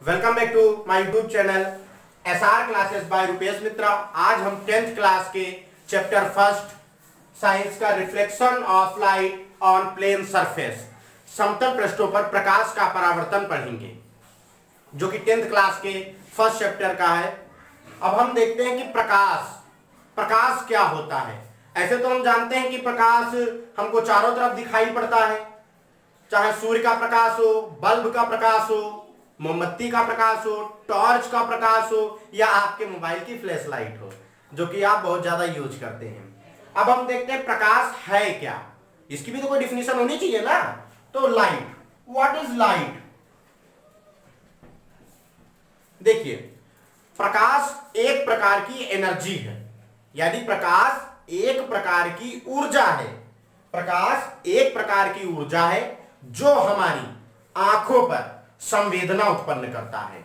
Welcome back to my YouTube channel SR classes by Rupesh Mitra. आज हम 10th class के chapter first science का reflection of light on plane surface, समतल पृष्ठों पर प्रकाश का परावर्तन पढ़ेंगे, जो कि 10th क्लास के फर्स्ट चैप्टर का है। अब हम देखते हैं कि प्रकाश क्या होता है। ऐसे तो हम जानते हैं कि प्रकाश हमको चारों तरफ दिखाई पड़ता है, चाहे सूर्य का प्रकाश हो, बल्ब का प्रकाश हो, मोमबत्ती का प्रकाश हो, टॉर्च का प्रकाश हो, या आपके मोबाइल की फ्लैश लाइट हो, जो कि आप बहुत ज्यादा यूज करते हैं। अब हम देखते हैं प्रकाश है क्या। इसकी भी तो कोई डिफिनेशन होनी चाहिए ना। तो लाइट, व्हाट इज लाइट? देखिए, प्रकाश एक प्रकार की एनर्जी है, यानी प्रकाश एक प्रकार की ऊर्जा है। प्रकाश एक प्रकार की ऊर्जा है जो हमारी आंखों पर संवेदना उत्पन्न करता है।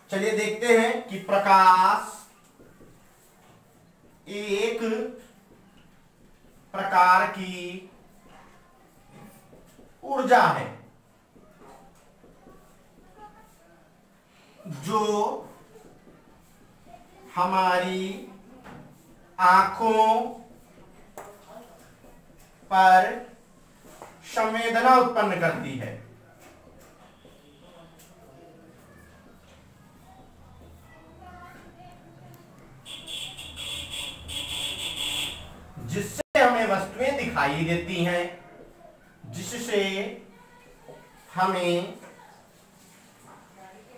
चलिए देखते हैं कि प्रकाश एक प्रकार की ऊर्जा है जो हमारी आंखों पर संवेदना उत्पन्न करती है। जिससे हमें वस्तुएं दिखाई देती हैं, जिससे हमें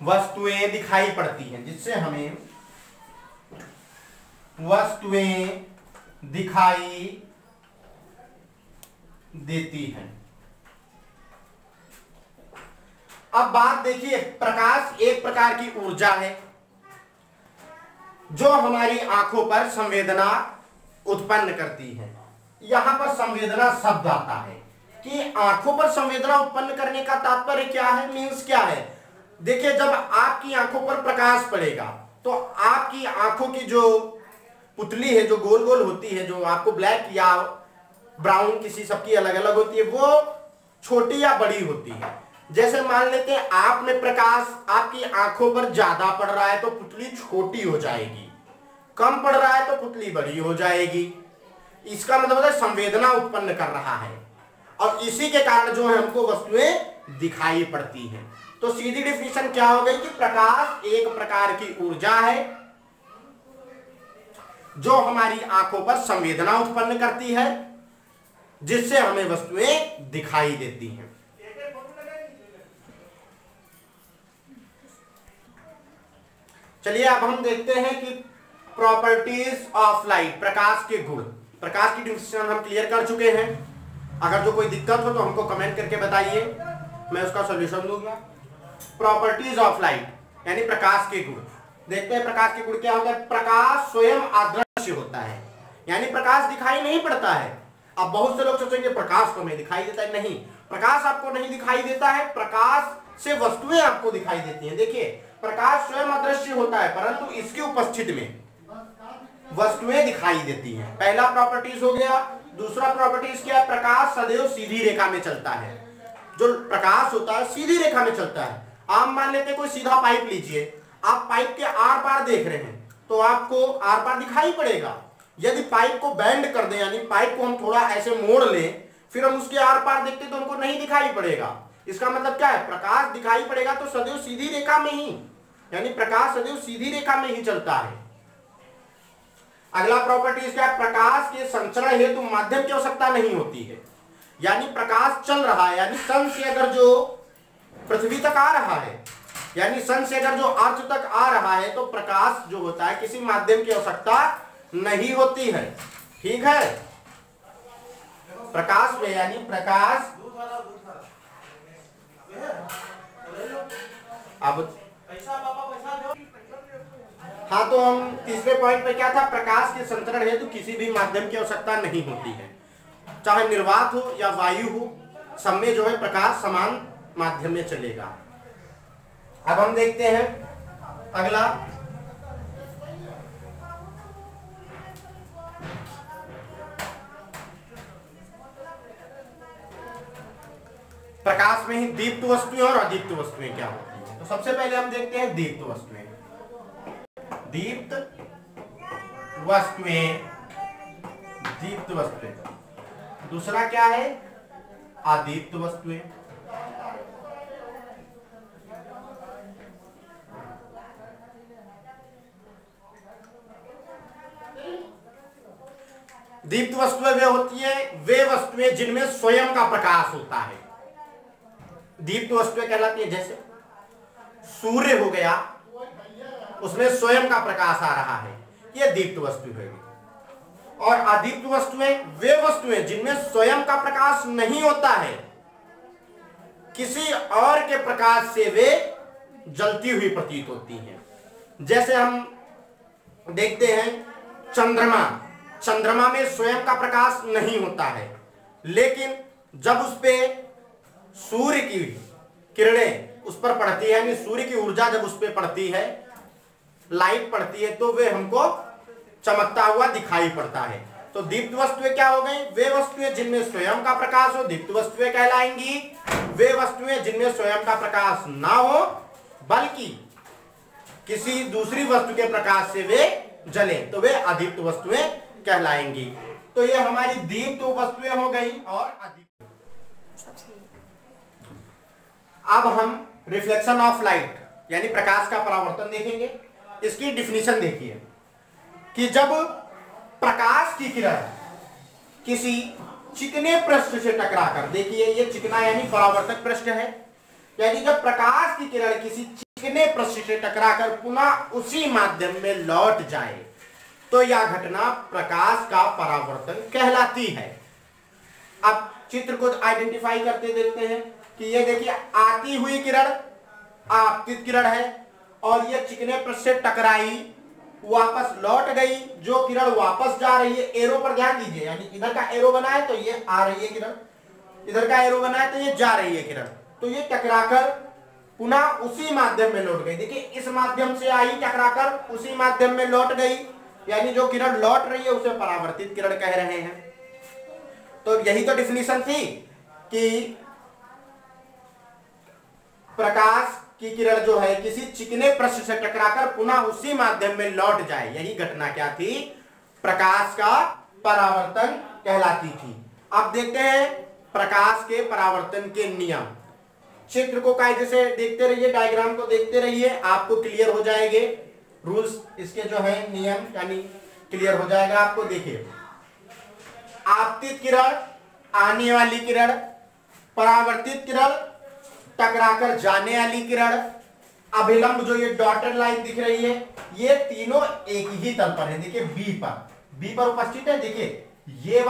वस्तुएं दिखाई पड़ती हैं, जिससे हमें वस्तुएं दिखाई देती हैं। अब बात देखिए, प्रकाश एक प्रकार की ऊर्जा है जो हमारी आंखों पर संवेदना उत्पन्न करती है। यहां पर संवेदना शब्द आता है कि आंखों पर संवेदना उत्पन्न करने का तात्पर्य क्या है, मीन्स क्या है। देखिए, जब आपकी आंखों पर प्रकाश पड़ेगा तो आपकी आंखों की जो पुतली है, जो गोल गोल होती है, जो आपको ब्लैक या ब्राउन, किसी सबकी अलग अलग होती है, वो छोटी या बड़ी होती है। जैसे मान लेते हैं आप में प्रकाश आपकी आंखों पर ज्यादा पड़ रहा है तो पुतली छोटी हो जाएगी, कम पड़ रहा है तो पुतली बड़ी हो जाएगी। इसका मतलब है संवेदना उत्पन्न कर रहा है, और इसी के कारण जो है हमको वस्तुएं दिखाई पड़ती हैं। तो सीधी डिफिनेशन क्या हो गई कि प्रकाश एक प्रकार की ऊर्जा है जो हमारी आंखों पर संवेदना उत्पन्न करती है, जिससे हमें वस्तुएं दिखाई देती हैं। चलिए अब हम देखते हैं कि प्रॉपर्टीज ऑफ लाइट, प्रकाश के गुण। प्रकाश की डिफिनेशन हम क्लियर कर चुके हैं। अगर जो कोई दिक्कत हो तो हमको कमेंट करके बताइए, मैं उसका सॉल्यूशन दूंगा। प्रॉपर्टीज ऑफ लाइट यानी प्रकाश के गुण। देखते हैं प्रकाश के गुण क्या होता है। प्रकाश स्वयं अदृश्य होता है, यानी प्रकाश दिखाई नहीं पड़ता है। अब बहुत से लोग सोचेंगे प्रकाश तो हमें दिखाई देता है। नहीं, प्रकाश आपको नहीं दिखाई देता है, प्रकाश से वस्तुएं आपको दिखाई देती हैं। देखिए, प्रकाश स्वयं अदृश्य होता है, परंतु इसकी उपस्थिति में वस्तुएं दिखाई देती हैं। पहला प्रॉपर्टीज हो गया। दूसरा प्रॉपर्टीज क्या है, प्रकाश सदैव सीधी रेखा में चलता है। जो प्रकाश होता है सीधी रेखा में चलता है। आप मान लेते हैं कोई सीधा पाइप लीजिए, आप पाइप के आर पार देख रहे हैं तो आपको आर पार दिखाई पड़ेगा। यदि पाइप को बेंड कर दें, यानी पाइप को हम थोड़ा ऐसे मोड़ लें, फिर हम उसके आर पार देखते तो हमको नहीं दिखाई पड़ेगा। इसका मतलब क्या है, प्रकाश दिखाई पड़ेगा तो सदैव सीधी रेखा में ही, यानी प्रकाश सदैव सीधी रेखा में ही चलता है। अगला प्रॉपर्टीज क्या है, प्रकाश के संचरण हेतु माध्यम की आवश्यकता नहीं होती है। यानी प्रकाश चल रहा है, यानी सन से अगर जो पृथ्वी तक आ रहा है, यानी सन से अगर जो अर्थ तक आ रहा है, तो प्रकाश जो होता है किसी माध्यम की आवश्यकता नहीं होती है। ठीक है, प्रकाश में यानी प्रकाश अब हाँ, तो हम तीसरे पॉइंट पे क्या था, प्रकाश के संचरण हेतु किसी भी माध्यम की आवश्यकता नहीं होती है। चाहे निर्वात हो या वायु हो, सब में जो है प्रकाश समान माध्यम में चलेगा। अब हम देखते हैं अगला, प्रकाश में ही दीप्त वस्तुएं और अदीप्त वस्तुएं क्या होती हैं। तो सबसे पहले हम देखते हैं दीप्त वस्तुएं। दीप्त वस्तुएं, दीप्त वस्तुएं। दूसरा क्या है? अदीप्त वस्तुएं। दीप्त वस्तुएं वे होती हैं, वे वस्तुएं जिनमें स्वयं का प्रकाश होता है, दीप्त वस्तुएं कहलाती है। जैसे सूर्य हो गया, उसमें स्वयं का प्रकाश आ रहा है, यह दीप्त वस्तु है। और अदीप्त वस्तुएं वे वस्तुएं जिनमें स्वयं का प्रकाश नहीं होता है, किसी और के प्रकाश से वे जलती हुई प्रतीत होती हैं। जैसे हम देखते हैं चंद्रमा, चंद्रमा में स्वयं का प्रकाश नहीं होता है, लेकिन जब उस पे सूर्य की किरणें उस पर पड़ती है, यानी सूर्य की ऊर्जा जब उस पे पड़ती है, लाइट पड़ती है, तो वे हमको चमकता हुआ दिखाई पड़ता है। तो दीप्त वस्तुएं क्या हो गई? वे वस्तुएं जिनमें स्वयं का प्रकाश हो, दीप्त वस्तुएं कहलाएंगी। वे वस्तुएं जिनमें स्वयं का प्रकाश ना हो, बल्कि किसी दूसरी वस्तु के प्रकाश से वे जले, तो वे अदीप्त वस्तुएं कहलाएंगी। तो ये हमारी दीप्त वस्तुएं हो गई और अदीप्त। अब हम रिफ्लेक्शन ऑफ लाइट यानी प्रकाश का परावर्तन देखेंगे। इसकी डिफिनीशन देखिए कि जब प्रकाश की किरण किसी चिकने पृष्ठ से टकराकर, देखिए ये चिकना यानी परावर्तक पृष्ठ है, यानी जब प्रकाश की किरण किसी चिकने पृष्ठ से टकराकर पुनः उसी माध्यम में लौट जाए, तो यह घटना प्रकाश का परावर्तन कहलाती है। अब चित्र को आइडेंटिफाई करते देखते हैं कि ये देखिए आती हुई किरण आपतित किरण है, और ये चिकने पृष्ठ से टकराई, वापस लौट गई, जो किरण वापस जा रही है, एरो पर ध्यान दीजिए, यानी इधर का एरो बना है तो ये आ रही है किरण, इधर का एरो बना है तो ये जा रही है किरण, तो ये टकराकर पुनः उसी माध्यम में लौट गई। देखिए इस माध्यम से आई, टकराकर उसी माध्यम में लौट गई, यानी जो किरण लौट रही है उसे परावर्तित किरण कह रहे हैं। तो यही तो डिफिनीशन थी कि प्रकाश की किरण जो है किसी चिकने पृष्ठ से टकराकर पुनः उसी माध्यम में लौट जाए, यही घटना क्या थी? प्रकाश का परावर्तन कहलाती थी। अब देखते हैं प्रकाश के परावर्तन के नियम। चित्र को कायदे से देखते रहिए, डायग्राम को देखते रहिए, आपको क्लियर हो जाएंगे रूल्स, इसके जो है नियम, यानी क्लियर हो जाएगा आपको। देखिए आपतित किरण आने वाली किरण, परावर्तित किरण टकराकर जाने वाली किरण, अभिलंब जो ये डॉटेड लाइन दिख रही है, ये तीनों एक ही तल पर है। देखिए बी पर उपस्थित है। देखिए ये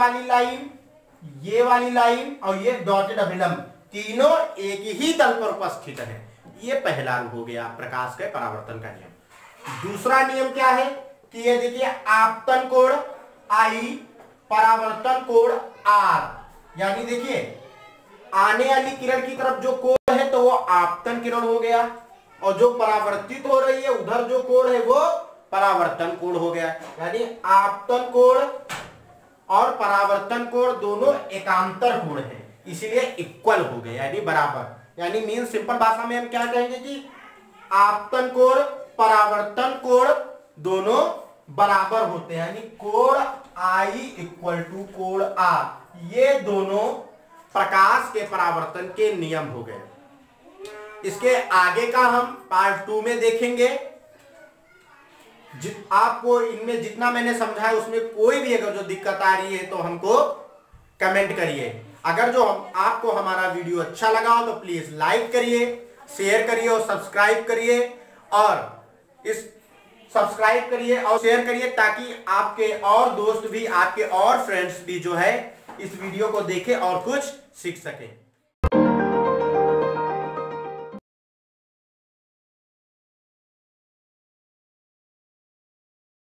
वाली लाइन और ये डॉटेड अभिलंब तीनों एक ही तल पर उपस्थित है। ये पहला रूल हो गया प्रकाश के परावर्तन का नियम। दूसरा नियम क्या है कि ये देखिए आपतन कोण I, परावर्तन कोण R, यानी देखिए आने वाली किरण की तरफ जो कोण है तो वो आपतन किरण हो गया, और जो परावर्तित हो रही है उधर जो कोण है वो परावर्तन कोण हो गया। यानी आपतन कोण और परावर्तन कोण दोनों एकांतर कोण है, इसलिए इक्वल हो गए, यानी बराबर। यानी मीन सिंपल भाषा में हम क्या कहेंगे कि आपतन कोण परावर्तन कोण दोनों बराबर होते हैं, यानी कोण I इक्वल टू कोण R। ये दोनों प्रकाश के परावर्तन के नियम हो गए। इसके आगे का हम पार्ट 2 में देखेंगे। आपको इनमें जितना मैंने समझाया उसमें कोई भी अगर जो दिक्कत आ रही है तो हमको कमेंट करिए। अगर जो आपको हमारा वीडियो अच्छा लगा हो तो प्लीज लाइक करिए, शेयर करिए और सब्सक्राइब करिए, और सब्सक्राइब करिए और शेयर करिए ताकि आपके और दोस्त भी, आपके और फ्रेंड्स भी जो है इस वीडियो को देखें और कुछ सीख सकें।